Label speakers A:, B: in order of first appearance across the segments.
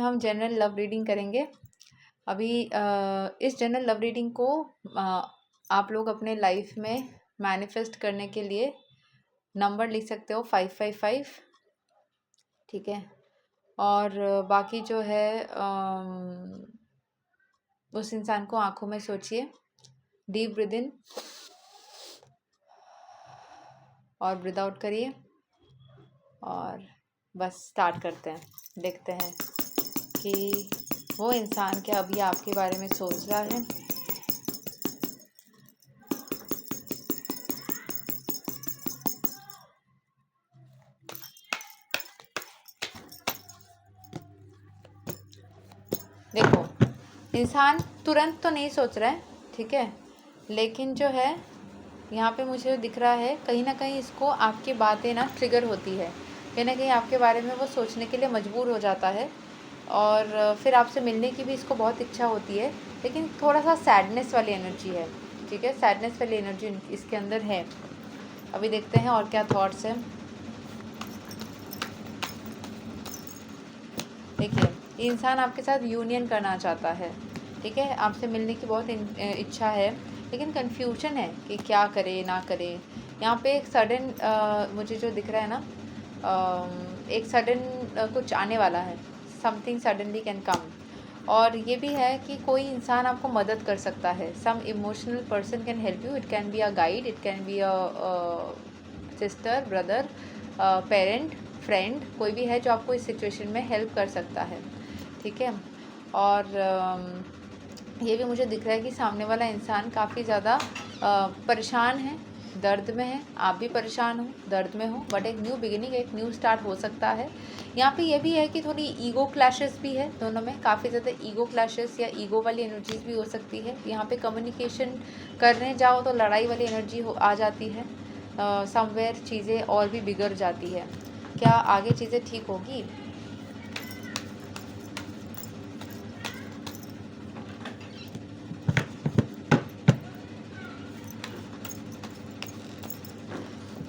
A: हम general love reading करेंगे। अभी इस जनरल लव रीडिंग को आप लोग अपने लाइफ में मैनिफेस्ट करने के लिए नंबर लिख सकते हो 555, ठीक है। और बाकी जो है उस इंसान को आंखों में सोचिए, डीप ब्रीथ इन और ब्रीथ आउट करिए और बस स्टार्ट करते हैं। देखते हैं कि वो इंसान क्या अभी आपके बारे में सोच रहा है। देखो, इंसान तुरंत तो नहीं सोच रहा है, ठीक है, लेकिन जो है यहाँ पे मुझे दिख रहा है कहीं ना कहीं इसको आपकी बातें ना ट्रिगर होती है, कहीं ना कहीं आपके बारे में वो सोचने के लिए मजबूर हो जाता है और फिर आपसे मिलने की भी इसको बहुत इच्छा होती है, लेकिन थोड़ा सा सैडनेस वाली एनर्जी है, ठीक है, सैडनेस वाली एनर्जी इसके अंदर है। अभी देखते हैं और क्या थॉट्स हैं। देखिए, ये इंसान आपके साथ यूनियन करना चाहता है, ठीक है, आपसे मिलने की बहुत इच्छा है, लेकिन कन्फ्यूजन है कि क्या करे ना करे। यहाँ पे एक सडन मुझे जो दिख रहा है ना, एक सडन कुछ आने वाला है, समथिंग सडनली कैन कम। और ये भी है कि कोई इंसान आपको मदद कर सकता है, some emotional person can help you. It can be a guide, it can be a sister, brother, parent, friend, कोई भी है जो आपको इस सिचुएशन में हेल्प कर सकता है, ठीक है। और ये भी मुझे दिख रहा है कि सामने वाला इंसान काफ़ी ज़्यादा परेशान है, दर्द में है, आप भी परेशान हो, दर्द में हो, बट एक न्यू बिगिनिंग, एक न्यू स्टार्ट हो सकता है। यहाँ पे ये भी है कि थोड़ी ईगो क्लैशेस भी है दोनों में, काफ़ी ज़्यादा ईगो क्लैशेस या ईगो वाली एनर्जीज भी हो सकती है। यहाँ पे कम्युनिकेशन करने जाओ तो लड़ाई वाली एनर्जी आ जाती है, समवेयर चीज़ें और भी बिगड़ जाती है। क्या आगे चीज़ें ठीक होगी?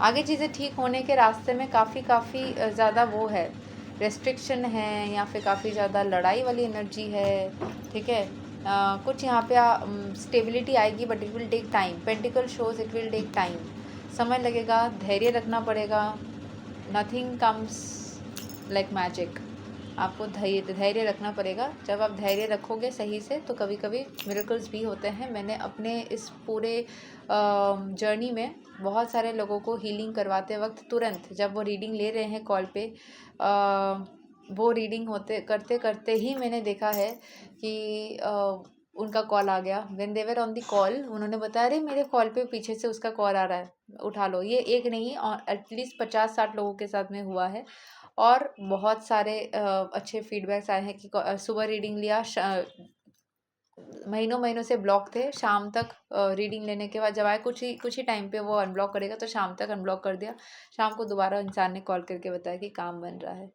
A: आगे चीज़ें ठीक होने के रास्ते में काफ़ी ज़्यादा वो है, रेस्ट्रिक्शन है या फिर काफ़ी ज़्यादा लड़ाई वाली एनर्जी है, ठीक है। कुछ यहाँ पे स्टेबिलिटी आएगी but it will take time. Pentacle shows it will take time, समय लगेगा, धैर्य रखना पड़ेगा। नथिंग कम्स लाइक मैजिक, आपको धैर्य रखना पड़ेगा। जब आप धैर्य रखोगे सही से तो कभी कभी मिरेकल्स भी होते हैं। मैंने अपने इस पूरे जर्नी में बहुत सारे लोगों को हीलिंग करवाते वक्त तुरंत जब वो रीडिंग ले रहे हैं कॉल पे, वो रीडिंग होते करते करते ही मैंने देखा है कि उनका कॉल आ गया। When they were on the call, उन्होंने बताया अरे मेरे कॉल पे पीछे से उसका कॉल आ रहा है, उठा लो। ये एक नहीं और एटलीस्ट 50-60 लोगों के साथ में हुआ है और बहुत सारे अच्छे फीडबैक्स आए हैं कि सुबह रीडिंग लिया, महीनों महीनों से ब्लॉक थे, शाम तक रीडिंग लेने के बाद जब आए कुछ ही टाइम पे वो अनब्लॉक करेगा तो शाम तक अनब्लॉक कर दिया। शाम को दोबारा इंसान ने कॉल करके बताया कि काम बन रहा है,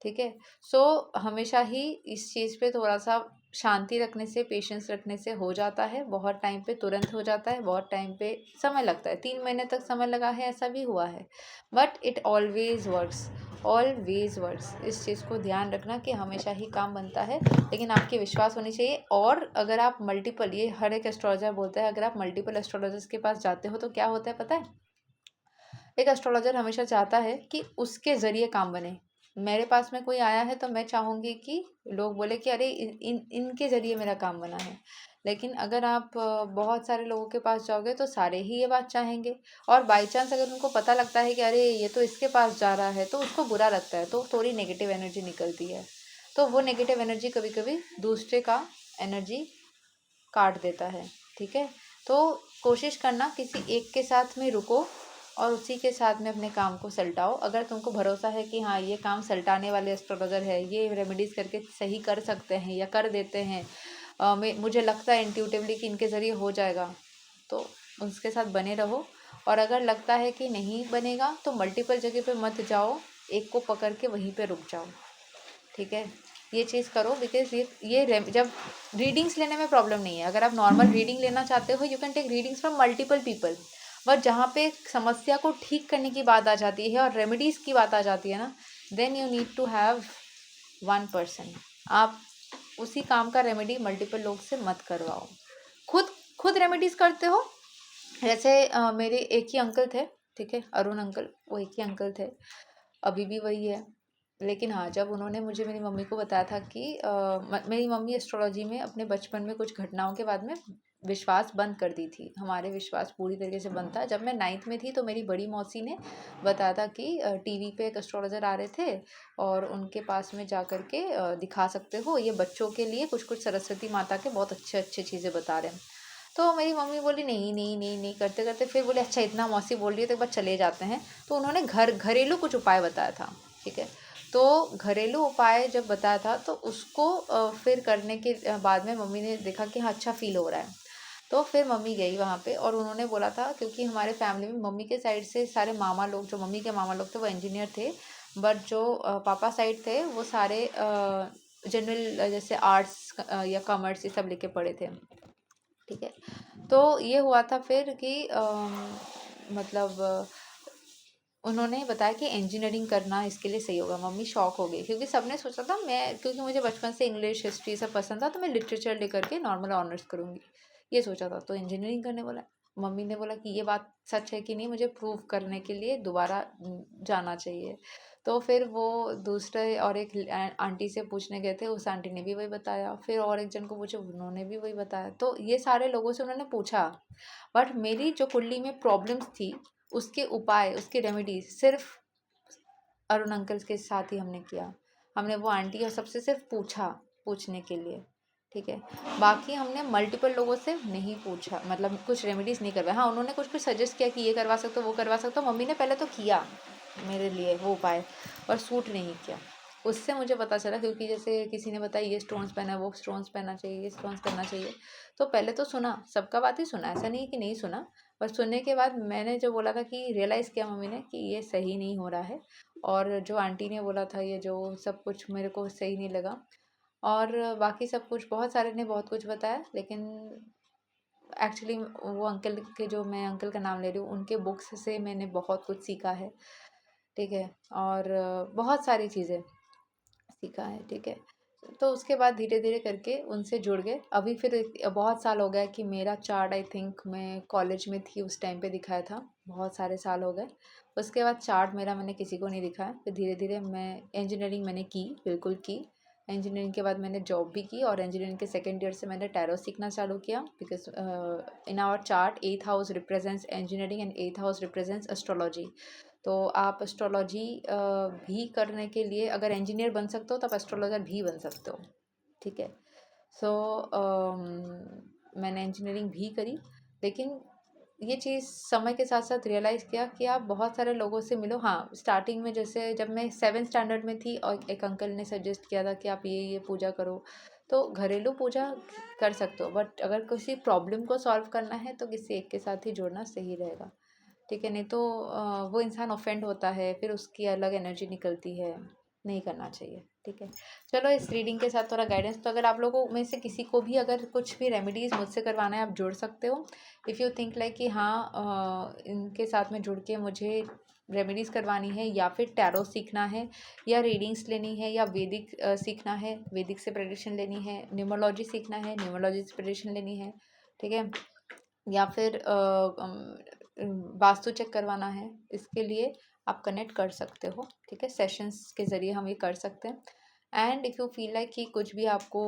A: ठीक है। सो हमेशा ही इस चीज़ पे थोड़ा सा शांति रखने से, पेशेंस रखने से हो जाता है। बहुत टाइम पे तुरंत हो जाता है, बहुत टाइम पे समय लगता है, 3 महीने तक समय लगा है, ऐसा भी हुआ है, but it always works, always works. इस चीज़ को ध्यान रखना कि हमेशा ही काम बनता है, लेकिन आपकी विश्वास होनी चाहिए। और अगर आप मल्टीपल, ये हर एक एस्ट्रोलॉजर बोलता है, अगर आप मल्टीपल एस्ट्रोलॉजर्स के पास जाते हो तो क्या होता है पता है? एक एस्ट्रोलॉजर हमेशा चाहता है कि उसके ज़रिए काम बने। मेरे पास में कोई आया है तो मैं चाहूँगी कि लोग बोले कि अरे इनके ज़रिए मेरा काम बना है। लेकिन अगर आप बहुत सारे लोगों के पास जाओगे तो सारे ही ये बात चाहेंगे, और बाई चांस अगर उनको पता लगता है कि अरे ये तो इसके पास जा रहा है तो उसको बुरा लगता है, तो थोड़ी नेगेटिव एनर्जी निकलती है। तो वो नेगेटिव एनर्जी कभी कभी दूसरे का एनर्जी काट देता है, ठीक है। तो कोशिश करना किसी एक के साथ में रुको और उसी के साथ में अपने काम को सलटाओ। अगर तुमको भरोसा है कि हाँ ये काम सलटाने वाले एस्ट्रोलॉजर है, ये रेमेडीज़ करके सही कर सकते हैं या कर देते हैं, मुझे लगता है इंट्यूटिवली कि इनके ज़रिए हो जाएगा, तो उसके साथ बने रहो। और अगर लगता है कि नहीं बनेगा तो मल्टीपल जगह पे मत जाओ, एक को पकड़ के वहीं पे रुक जाओ, ठीक है। ये चीज़ करो, बिकॉज जब रीडिंग्स लेने में प्रॉब्लम नहीं है। अगर आप नॉर्मल रीडिंग लेना चाहते हो you can take readings from multiple people, but जहाँ पे समस्या को ठीक करने की बात आ जाती है और रेमेडीज़ की बात आ जाती है ना, then you need to have one person, आप उसी काम का रेमेडी मल्टीपल लोग से मत करवाओ। खुद खुद रेमेडीज करते हो। जैसे मेरे एक ही अंकल थे, ठीक है, अरुण अंकल, वो एक ही अंकल थे, अभी भी वही है। लेकिन हाँ, जब उन्होंने मुझे मेरी मम्मी को बताया था कि मेरी मम्मी एस्ट्रोलॉजी में अपने बचपन में कुछ घटनाओं के बाद में विश्वास बंद कर दी थी। हमारे विश्वास पूरी तरीके से बंद था। जब मैं 9th में थी तो मेरी बड़ी मौसी ने बताया था कि टीवी पे एक एस्ट्रोलॉजर आ रहे थे और उनके पास में जा कर के दिखा सकते हो, ये बच्चों के लिए कुछ कुछ सरस्वती माता के बहुत अच्छे अच्छे चीज़ें बता रहे हैं। तो मेरी मम्मी बोली नहीं नहीं नहीं नहीं, करते करते फिर बोले अच्छा इतना मौसी बोल रही है तो एक बार चले जाते हैं। तो उन्होंने घरेलू कुछ उपाय बताया था, ठीक है। तो घरेलू उपाय जब बताया था तो उसको फिर करने के बाद में मम्मी ने देखा कि हाँ अच्छा फील हो रहा है। तो फिर मम्मी गई वहाँ पे और उन्होंने बोला था, क्योंकि हमारे फैमिली में मम्मी के साइड से सारे मामा लोग, जो मम्मी के मामा लोग थे वो इंजीनियर थे, बट जो पापा साइड थे वो सारे जनरल जैसे आर्ट्स या कॉमर्स ये सब लेके पढ़े थे, ठीक है। तो ये हुआ था फिर कि मतलब उन्होंने बताया कि इंजीनियरिंग करना इसके लिए सही होगा। मम्मी शॉक हो गई क्योंकि सबने सोचा था मैं, क्योंकि मुझे बचपन से इंग्लिश हिस्ट्री सब पसंद था, तो मैं लिटरेचर लेकर के नॉर्मल ऑनर्स करूँगी, ये सोचा था। तो इंजीनियरिंग करने बोला। मम्मी ने बोला कि ये बात सच है कि नहीं, मुझे प्रूव करने के लिए दोबारा जाना चाहिए। तो फिर वो दूसरे और एक आंटी से पूछने गए थे, उस आंटी ने भी वही बताया। फिर और एक जन को पूछे, उन्होंने भी वही बताया। तो ये सारे लोगों से उन्होंने पूछा, बट मेरी जो कुंडली में प्रॉब्लम्स थी उसके उपाय, उसके रेमेडीज सिर्फ अरुण अंकल के साथ ही हमने किया। हमने वो आंटी और सबसे सिर्फ पूछा, पूछने के लिए, ठीक है। बाकी हमने मल्टीपल लोगों से नहीं पूछा, मतलब कुछ रेमेडीज नहीं करवाया। हाँ, उन्होंने कुछ कुछ सजेस्ट किया कि ये करवा सकते हो, वो करवा सकते हो। मम्मी ने पहले तो किया मेरे लिए वो उपाय, पर सूट नहीं किया। उससे मुझे पता चला, क्योंकि जैसे किसी ने बताया ये स्टोन्स पहना है, वो स्टोन्स पहनना चाहिए, ये स्टोन्स करना चाहिए। तो पहले तो सुना, सबका बात ही सुना, ऐसा नहीं है कि नहीं सुना। पर सुनने के बाद मैंने जो बोला था कि रियलाइज़ किया मम्मी ने कि ये सही नहीं हो रहा है। और जो आंटी ने बोला था ये जो सब कुछ मेरे को सही नहीं लगा। और बाकी सब कुछ बहुत सारे ने बहुत कुछ बताया, लेकिन एक्चुअली वो अंकल के, जो मैं अंकल का नाम ले रही हूँ, उनके बुक्स से मैंने बहुत कुछ सीखा है, ठीक है। और बहुत सारी चीज़ें सीखा है, ठीक है। तो उसके बाद धीरे धीरे करके उनसे जुड़ गए। अभी फिर बहुत साल हो गया कि मेरा चार्ट, आई थिंक मैं कॉलेज में थी उस टाइम पे दिखाया था, बहुत सारे साल हो गए। उसके बाद चार्ट मेरा मैंने किसी को नहीं दिखाया। फिर धीरे धीरे मैं इंजीनियरिंग मैंने की, बिल्कुल की। इंजीनियरिंग के बाद मैंने जॉब भी की और इंजीनियरिंग के सेकेंड ईयर से मैंने टैरो सीखना चालू किया, because in our chart 8th house represents engineering and 8th house represents astrology. तो आप एस्ट्रोलॉजी भी करने के लिए अगर इंजीनियर बन सकते हो तो आप एस्ट्रोलॉजर भी बन सकते हो, ठीक है। सो मैंने इंजीनियरिंग भी करी, लेकिन ये चीज़ समय के साथ साथ रियलाइज़ किया कि आप बहुत सारे लोगों से मिलो। हाँ, स्टार्टिंग में जैसे जब मैं 7th स्टैंडर्ड में थी और एक अंकल ने सजेस्ट किया था कि आप ये पूजा करो, तो घरेलू पूजा कर सकते हो, बट अगर किसी प्रॉब्लम को सॉल्व करना है तो किसी एक के साथ ही जुड़ना सही रहेगा, ठीक है। नहीं तो वो इंसान ऑफेंड होता है, फिर उसकी अलग एनर्जी निकलती है, नहीं करना चाहिए, ठीक है। चलो, इस रीडिंग के साथ थोड़ा गाइडेंस, तो अगर आप लोगों में से किसी को भी अगर कुछ भी रेमेडीज़ मुझसे करवाना है, आप जुड़ सकते हो। इफ़ यू थिंक लाइक कि हाँ इनके साथ में जुड़ के मुझे रेमेडीज़ करवानी है, या फिर टैरो सीखना है, या रीडिंग्स लेनी है, या वैदिक सीखना है, वैदिक से प्रेडिक्शन लेनी है, न्यूमरोलॉजी सीखना है, न्यूमरोलॉजी से प्रेडिक्शन लेनी है, ठीक है, या फिर वास्तु चेक करवाना है, इसके लिए आप कनेक्ट कर सकते हो, ठीक है। सेशंस के ज़रिए हम ये कर सकते हैं। And if you feel like कि कुछ भी आपको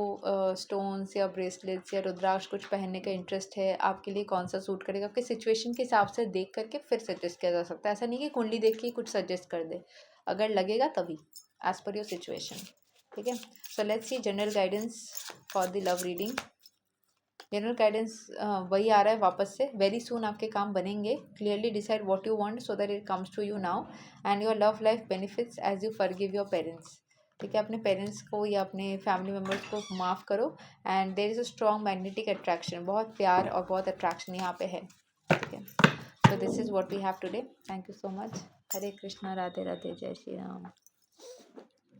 A: स्टोन्स या ब्रेसलेट्स या रुद्राक्ष कुछ पहनने का इंटरेस्ट है, आपके लिए कौन सा सूट करेगा, आपके सिचुएशन के हिसाब से देख करके फिर सजेस्ट किया जा सकता है। ऐसा नहीं कि कुंडली देख के ही कुछ सजेस्ट कर दे, अगर लगेगा तभी, एज पर योर सिचुएशन, ठीक है। So let's see general guidance for the love reading. General guidance वही आ रहा है वापस से, वेरी सून आपके काम बनेंगे। Clearly decide what you want so that it comes to you now, and your love life benefits as you forgive your parents, ठीक है। अपने पेरेंट्स को या अपने फैमिली मेम्बर्स को माफ़ करो। And there is a strong magnetic attraction, बहुत प्यार और बहुत अट्रैक्शन यहाँ पे है, ठीक है। So this is what we have today. Thank you so much. Hare Krishna, Radhe Radhe, जय श्री राम।